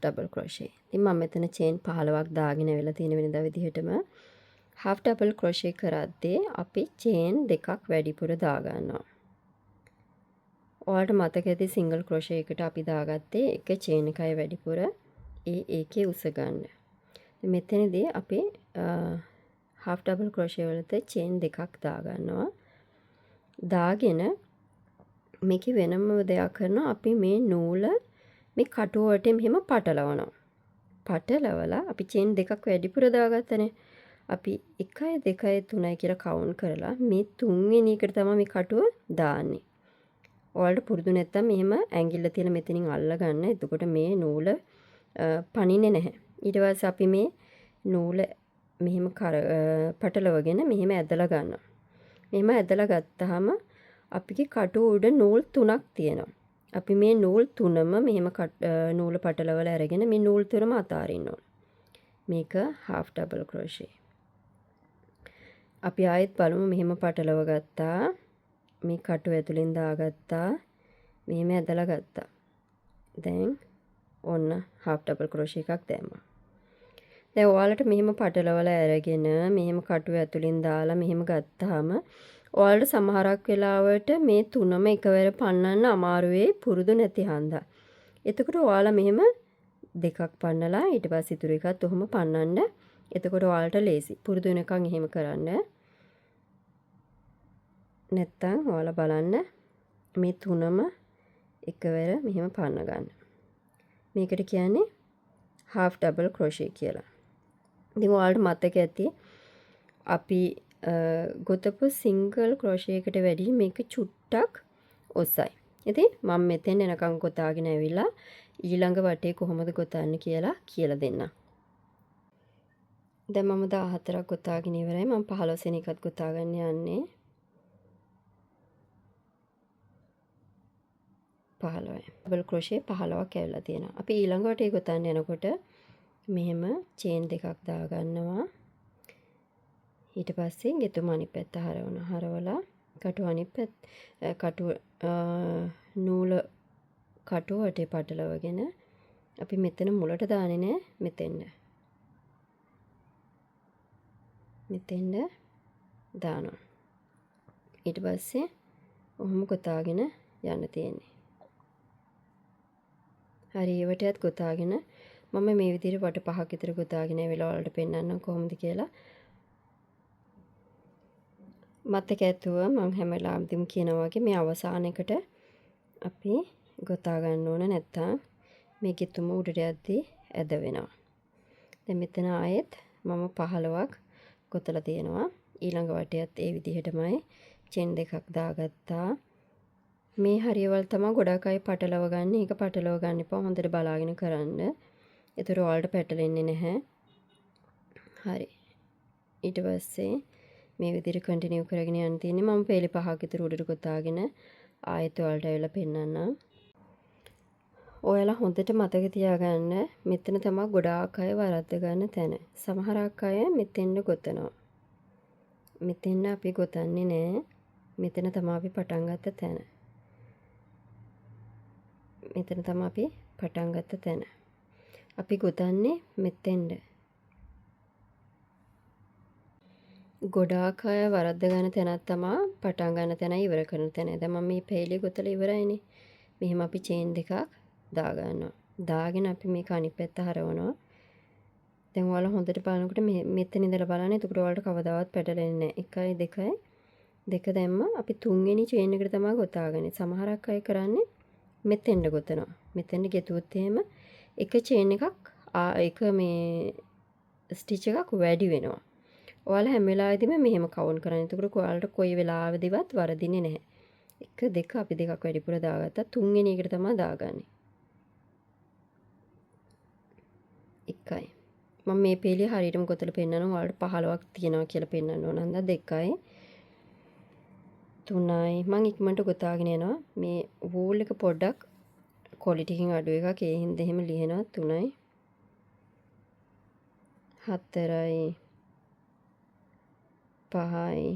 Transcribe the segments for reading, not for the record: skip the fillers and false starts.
double crochet. ඉතින් මම මෙතන chain 15ක් දාගෙන වෙලා තියෙන වෙනදා විදිහටම half double crochet කරද්දී අපි chain දෙකක් වැඩිපුර දාගන්නවා. ඔයාලට මතක ඇති single crochet එකට අපි දාගත්තේ එක chain එකයි වැඩිපුර ඒකේ උස ගන්න. මෙතනදී අපි half double crochet වලට chain දෙකක් දාගන්නවා. දාගෙන මේකේ වෙනම දෙයක් කරනවා අපි මේ නූල මේ කටුවට මෙහෙම පටලවනවා. පටලවලා අපි chain දෙකක් වැඩිපුර දාගත්තනේ. අපි 1 2 3 කියලා කවුන්ට් කරලා මේ තුන්වෙනි එකට තමයි මේ කටුව දාන්නේ. ඔයාලට පුරුදු නැත්තම් මෙහෙම ඇඟිල්ල තියලා මෙතනින් අල්ලගන්න. එතකොට මේ නූල පනින්නේ නැහැ. ඊට පස්සේ අපි මේ නූල මෙහෙම පටලවගෙන මෙහෙම ඇදලා ගන්නවා. මෙහෙම ඇදලා ගත්තාම අපිගේ කටුව උඩ නූල් 3ක් තියෙනවා. අපි මේ නූල් 3ම මෙහෙම නූල පටලවලා අරගෙන මේ නූල් 3ම අතාරින්න ඕන. මේක half double crochet. අපි ආයෙත් බලමු මෙහෙම පටලව ගත්තා. මේ කටුව ඇතුලෙන් දාගත්තා. මෙහෙම ඇදලා ගත්තා. දැන් ඔන්න half double crochet එකක් දැම්මා. දැන් ඔයාලට මෙහෙම පටලවලා අරගෙන මෙහෙම කටුව ඇතුලෙන් දාලා මෙහෙම ගත්තාම ඔයාලට සමහරක් වෙලාවට මේ තුනම එකවර පන්නන්න අමාරු වෙයි පුරුදු නැති හන්දා. එතකොට ඔයාලා මෙහෙම දෙකක් පන්නලා ඊට පස්සේ ඉතුරු එකත් ඔහොම පන්නන්න. එතකොට ඔයාලට ලේසි. පුරුදු වෙනකන් එහෙම කරන්න. නැත්තම් ඔයාලා බලන්න මේ තුනම එකවර මෙහෙම පන්න ගන්න. මේකට කියන්නේ half double crochet කියලා. ඉතින් ඔයාලට මතක ඇති අපි ගොතපු single crochet එකට වැඩි මේක චුට්ටක් ඔසයි. ඉතින් මම මෙතෙන් එනකන් ගොතාගෙන ඇවිල්ලා ඊළඟ වටේ කොහොමද ගොතන්නේ කියලා දෙන්නම්. දැන් මම 14ක් ගොතාගෙන ඉවරයි. මම 15 වෙනි එකත් ගොතා ගන්න යන්නේ. 15යි. double crochet 15ක් ඇවිල්ලා තියෙනවා. අපි ඊළඟ වටේ ගොතන්න යනකොට මෙහෙම chain දෙකක් දාගන්නවා. ඊට පස්සේ ගෙතුම අනිත් පැත්ත හරවලා නූල කටුවට පටලවගෙන අපි මෙතන මුලට දාන්නේ නෑ මෙතෙන්ද දානවා. ඊට පස්සේ ඔහොම ගොතාගෙන යන්න තියෙන්නේ. හරි ඒවටත් ගොතාගෙන මම මේ විදිහට වට 5ක් විතර ගොතාගෙන ඇවිල්ලා ඔයාලට පෙන්නන්නම් කොහොමද කියලා. මතක ඇතුව මම හැම වෙලාවෙම කියනවා වගේ මේ අවසාන එකට අපි ගොතා ගන්න ඕන නැත්තම් මේ ගෙතුම උඩට යද්දී ඇද වෙනවා. දැන් මෙතන ආයෙත් මම 15ක් ගොතලා තියෙනවා. ඊළඟ වටයත් ඒ විදිහටමයි චෙන් දෙකක් දාගත්තා. මේ හරියවල් තමයි ගොඩක් අය පටලව ගන්න. ඒක පටලව ගන්න එපා. හොඳට බලාගෙන කරන්න. ඒතර ඔයාලට පැටලෙන්නේ නැහැ. හරි. ඊට පස්සේ මේ විදිහට කන්ටිනියු කරගෙන යන්න තියෙන්නේ. මම පේලි 5ක් විතර උඩට ගොතාගෙන ආයෙත් ඔයාලට ඇවිල්ලා පෙන්නන්නම්. ඔයාලා හොඳට මතක තියාගන්න මෙතන තමයි ගොඩාක් අය වරද්ද ගන්න තැන. සමහරක් අය මෙතෙන්ද ගොතනවා. මෙතෙන් අපි ගොතන්නේ නැහැ. මෙතන තමයි අපි පටන් ගත්ත තැන. මෙතන තමයි අපි පටන් ගත්ත තැන. අපි ගොතන්නේ මෙතෙන්ද. ගොඩාක් අය වරද්ද ගන්න තැනක් තමයි පටන් ගන්න තැන ඉවර කරන තැන. දැන් මම මේ පේලිය ගොතලා ඉවරයිනේ. මෙහෙම අපි චේන් දෙකක් දාගන්නවා. දාගෙන අපි මේක අනිත් පැත්ත හරවනවා. දැන් ඔයාලා හොඳට බලනකොට මෙතන ඉඳලා බලන්න. එතකොට ඔයාලට කවදාවත් පැටලෙන්නේ නැහැ. 1 2 දෙක දැම්ම අපි තුන්වෙනි චේන් එකට තමයි ගොතාගන්නේ. සමහරක් අය කරන්නේ මෙතෙන්ද ගොතනවා. මෙතෙන්ද ගෙතුවොත් එහෙම එක චේන් එක මේ ස්ටිච් එකක් වැඩි වෙනවා. ඔයාලා හැම වෙලාවෙදිම මෙහෙම කවුන්ට් කරන්න. එතකොට ඔයාලට කොයි වෙලාවෙදිවත් වරදින්නේ නැහැ. 1 2 අපි දෙකක් වැඩිපුර දාගත්තා. තුන්වෙනි එකට තමයි දාගන්නේ. 1යි. මම මේ පේලිය හරියටම ගොතලා පෙන්නනවා. ඔයාලට 15ක් තියෙනවා කියලා පෙන්නන්න ඕන හන්ද 2යි. 3යි. මම ඉක්මනට ගොතාගෙන යනවා. මේ වූල් එක පොඩ්ඩක් ක්වොලිටි එකකින් අඩු එකක්. ඒ හින්දා එහෙම ලියනවා 3යි. 4යි. 5යි.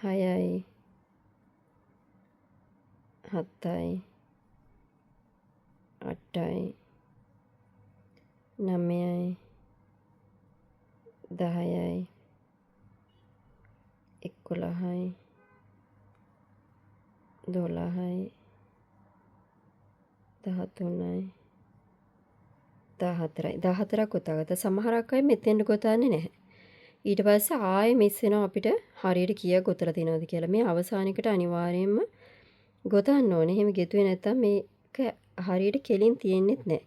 6යි. 7යි. 8යි 9යි 10යි 11යි 12යි 13යි 14යි 14ක් ගොතාගත්තා. සමහරක් අය මෙතෙන්ට ගොතන්නේ නැහැ. ඊට පස්සේ ආයෙ මිස් වෙනවා අපිට හරියට කීයක් ගොතලා තියෙනවද කියලා. මේ අවසානයේකට අනිවාර්යයෙන්ම ගොතන්න ඕනේ. එහෙම ගෙතුවේ නැත්තම් මේක හරියට කෙලින් තියෙන්නෙත් නැහැ.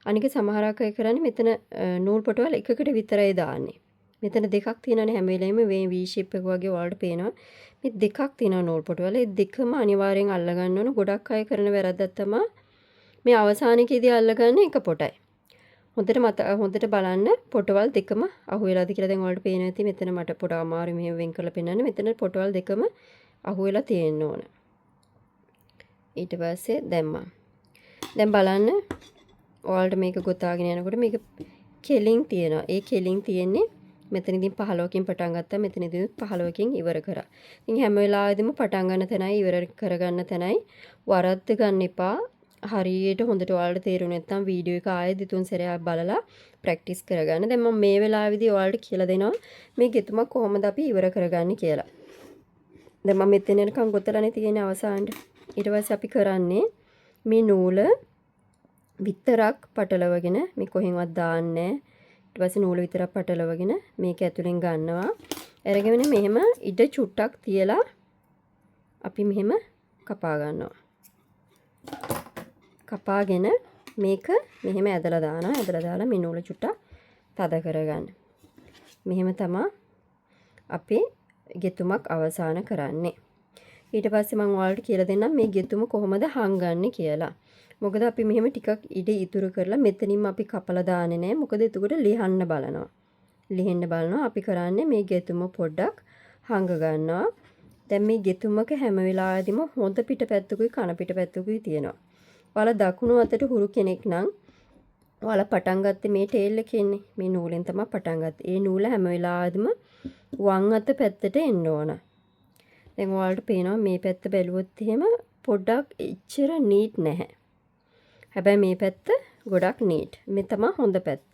අනික සමහරක් අය කරන්නේ මෙතන නූල් පොටවල් එකකට විතරයි දාන්නේ. මෙතන දෙකක් තියෙනවානේ හැම වෙලෙම මේ V shape එක වගේ ඔයාලට පේනවා. මේ දෙකක් තියෙනවා නූල් පොටවල. ඒ දෙකම අනිවාර්යෙන් අල්ලගන්න ඕන. ගොඩක් අය කරන වැරද්දක් තමයි මේ අවසානයේදී අල්ලගන්නේ එක පොටයි. හොඳට බලන්න පොටවල් දෙකම අහුවෙලාද කියලා. දැන් ඔයාලට පේනවා ඇති මෙතන මට පොඩ අමාරු මෙහෙම වෙන් කරලා පෙන්නන්න. මෙතන පොටවල් දෙකම අහුවෙලා තියෙන්න ඕන. ඊට පස්සේ දැම්මා. දැන් බලන්න ඔයාලට මේක ගොතාගෙන යනකොට මේක කෙලින් තියෙනවා. ඒ කෙලින් තියෙන්නේ මෙතනදී 15කින් පටන් ගත්තා. මෙතනදී 15කින් ඉවර කරා. ඉතින් හැම වෙලාවෙදිම පටන් ගන්න තැනයි ඉවර කරගන්න තැනයි වරද්ද ගන්න එපා. හරියට හොඳට ඔයාලට තේරුනේ නැත්නම් වීඩියෝ එක ආයෙ දෙතුන් සැරයක් බලලා ප්‍රැක්ටිස් කරගන්න. දැන් මම මේ වෙලාවේදී ඔයාලට කියලා දෙනවා මේ ගෙතුමක් කොහොමද අපි ඉවර කරගන්නේ කියලා. දැන් මම මෙතන එනකම් ගොතලානේ තියෙන්නේ අවසානට. ඊට පස්සේ අපි කරන්නේ මේ නූල විතරක් පටලවගෙන මේ කොහෙන්වත් දාන්නේ නැහැ. ඊට පස්සේ නූල විතරක් පටලවගෙන මේක ඇතුලෙන් ගන්නවා. අරගෙන මෙහෙම ඉඩ චුට්ටක් තියලා අපි මෙහෙම කපා ගන්නවා. කපාගෙන මේක මෙහෙම ඇදලා දානවා. ඇදලා දාලා මේ නූල චුට්ටක් තද කරගන්න. මෙහෙම තමයි අපි ගෙතුමක් අවසන් කරන්නේ. ඊට පස්සේ මම ඔයාලට කියලා දෙන්නම් මේ ගෙතුම කොහොමද හංගන්නේ කියලා. මොකද අපි මෙහෙම ටිකක් ඉඩ ඉතුරු කරලා මෙතනින්ම අපි කපලා දාන්නේ නැහැ. මොකද එතකොට ලිහන්න බලනවා. ලිහෙන්න බලනවා. අපි කරන්නේ මේ ගෙතුම පොඩ්ඩක් හංග ගන්නවා. දැන් මේ ගෙතුමක හැම වෙලාවෙදිම හොඳ පිටපැත්තකුයි කන පිටපැත්තකුයි තියෙනවා. ඔයාලා දකුණු අතට හුරු කෙනෙක් නම් ඔයාලා පටන් ගත්තේ මේ ටේල් එකේ ඉන්නේ. මේ නූලෙන් තමයි පටන් ගත්තේ. ඒ නූල හැම වෙලාවෙදිම වම් අත පැත්තට එන්න ඕන. දැන් ඔයාලට පේනවා මේ පැත්ත බැලුවොත් එහෙම පොඩ්ඩක් එච්චර නීට් නැහැ. හැබැයි මේ පැත්ත ගොඩක් නීට්. මේ තමයි හොඳ පැත්ත.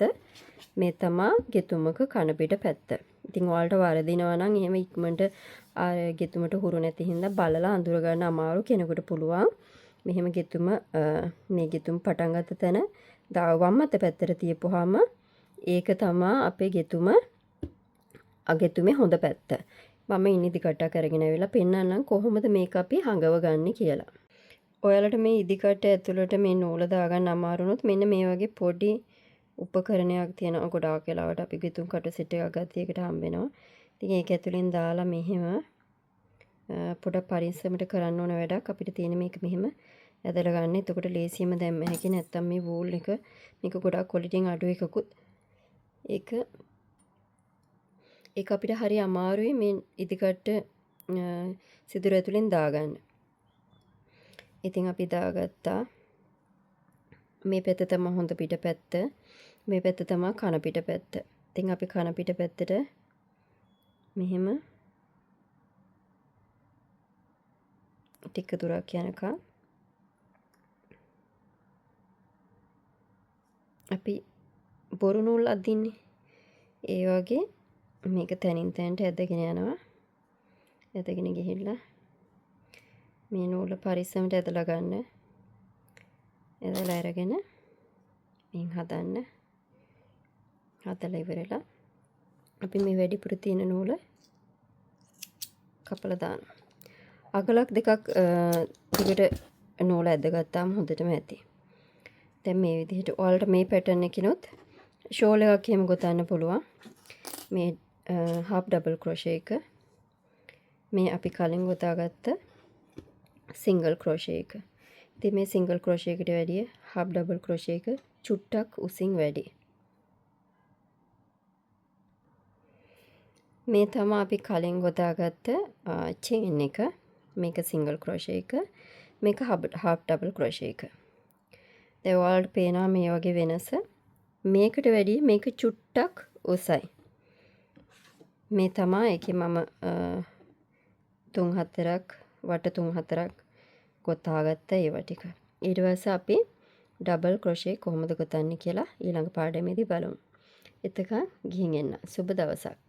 මේ තමයි ගෙතුමක කන පිට පැත්ත. ඉතින් ඔයාලට වරදිනවා නම් එහෙම ඉක්මනට ගෙතුමට හුරු නැති හින්දා බලලා අඳුර ගන්න අමාරු කෙනෙකුට පුළුවන්. මෙහෙම ගෙතුම මේ ගෙතුම පටන් ගත්ත තැන වම් අත පැත්තට තියපුවාම ඒක තමයි අපේ ගෙතුමේ හොඳ පැත්ත. මම ඉනිදි කට්ටක් අරගෙන ආවිලා පෙන්නන්නම් කොහොමද මේක අපි හංගව ගන්න කියලා. ඔයාලට මේ ඉදිකට ඇතුළට මේ නූල දාගන්න අමාරු වුණොත් මෙන්න මේ වගේ පොඩි උපකරණයක් තියෙනවා. ගොඩාක් වෙලාවට අපි ගෙතුම් කටු සෙට් එකක් ගත්තී එකට හම්බ වෙනවා. ඉතින් ඒක ඇතුලෙන් දාලා මෙහෙම පොඩක් පරිස්සමට කරන්න ඕන වැඩක්. අපිට තියෙන මේක මෙහෙම ඇදලා ගන්න. එතකොට ලේසියෙම දැම්ම හැකි. නැත්තම් මේ වූල් එක මේක ගොඩක් ක්වොලිටියෙන් අඩු එකකුත් ඒක අපිට හරි අමාරුයි මේ ඉදිකට සිදුර ඇතුලෙන් දාගන්න. ඉතින් අපි දාගත්තා. මේ පැත්ත තමයි හොඳ පිට පැත්ත. මේ පැත්ත තමයි කන පිට පැත්ත. ඉතින් අපි කන පිට පැත්තට මෙහෙම ටික දුරක් යනකම් අපි බොරු නූල් අදින්නේ. ඒ වගේ මේක තනින් තැනට ඇදගෙන යනවා. ඇදගෙන ගිහිල්ලා මේ නූල පරිස්සමට ඇදලා ගන්න. ඇදලා අරගෙන මෙන් හදන්න. හදලා ඉවරලා අපි මේ වැඩිපුර තියෙන නූල කපලා දානවා. අගලක් දෙකක් දිගට නූල ඇදගත්තාම හොඳටම ඇති. දැන් මේ විදිහට ඔයාලට මේ පැටර්න් එකකිනුත් ෂෝල් එකක් එහෙම ගොතන්න පුළුවන්. මේ half double crochet එක මේ අපි කලින් ගොතාගත්ත single crochet එක. ඉතින් මේ single crochet එකට වැඩිය half double crochet එක චුට්ටක් උසින් වැඩි. මේ තමයි අපි කලින් ගොතාගත්ත chain එක. මේක single crochet එක. මේක half double crochet එක. දැන් ඔයාලට පේනවා මේ වගේ වෙනස. මේකට වැඩිය මේක චුට්ටක් උසයි. මේ තමයි ඒකේ මම 3-4ක් වට 3-4ක් ගොතාගත්ත ඒවා ටික. ඊට පස්සේ අපි ඩබල් ක්‍රොෂේ කොහොමද ගොතන්නේ කියලා ඊළඟ පාඩමේදී බලමු. එතකන් ගිහින් එන්න. සුබ දවසක්.